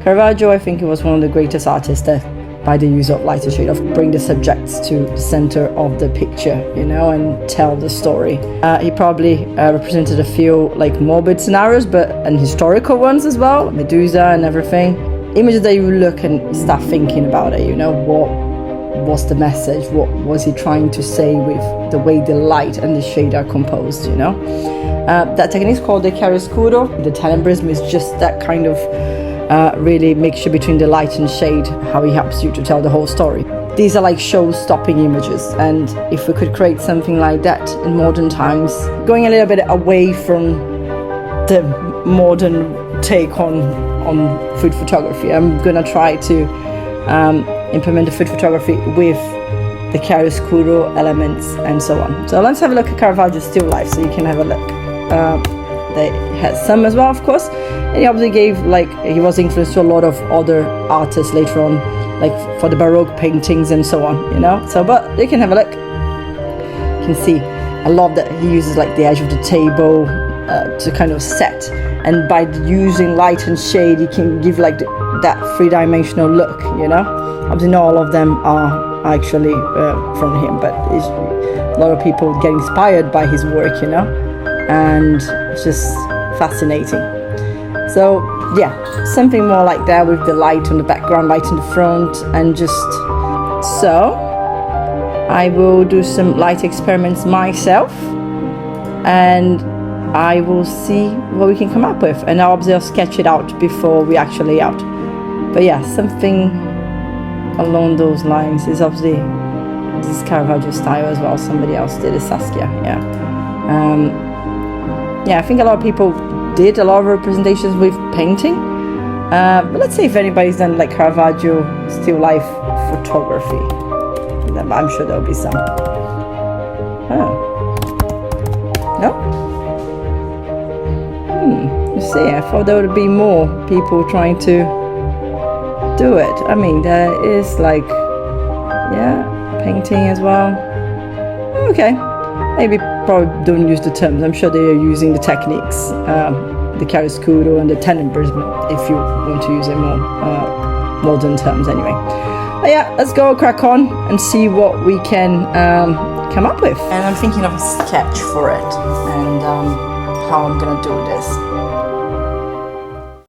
Caravaggio, I think he was one of the greatest artists that, by the use of light and shade, of bring the subjects to the center of the picture, you know, and tell the story. He probably represented a few like morbid scenarios, and historical ones as well, Medusa and everything. Images that you look and start thinking about it, you know, what was the message, what was he trying to say with the way the light and the shade are composed, you know. That technique is called the chiaroscuro. The tenebrism is just that kind of really mixture between the light and shade, how he helps you to tell the whole story. These are like show-stopping images, and if we could create something like that in modern times, going a little bit away from the modern take on food photography, I'm gonna try to implement the food photography with the chiaroscuro elements and so on. So let's have a look at Caravaggio's still life, so you can have a look. They had some as well, of course, and he obviously gave, like, he was influenced to a lot of other artists later on, like for the Baroque paintings and so on, you know. So, but you can have a look. You can see, I love that he uses like the edge of the table to kind of set, and by using light and shade, he can give like that three-dimensional look, you know. Obviously, not all of them are actually from him, but a lot of people get inspired by his work, you know. And it's just fascinating. So yeah, something more like that with the light on the background, light in the front, and just so I will do some light experiments myself, and I will see what we can come up with, and obviously I'll sketch it out before we actually out. But yeah, something along those lines is obviously this Caravaggio style as well. Somebody else did it, Saskia. Yeah, I think a lot of people did a lot of representations with painting, but let's see if anybody's done like Caravaggio still life photography. I'm sure there'll be some. Oh, no? You see, I thought there would be more people trying to do it. I mean, there is like, yeah, painting as well. Okay. Maybe probably don't use the terms. I'm sure they are using the techniques, the chiaroscuro and the tenebrism, if you want to use a more modern terms anyway. But yeah, let's go crack on and see what we can come up with. And I'm thinking of a sketch for it, and how I'm gonna do this.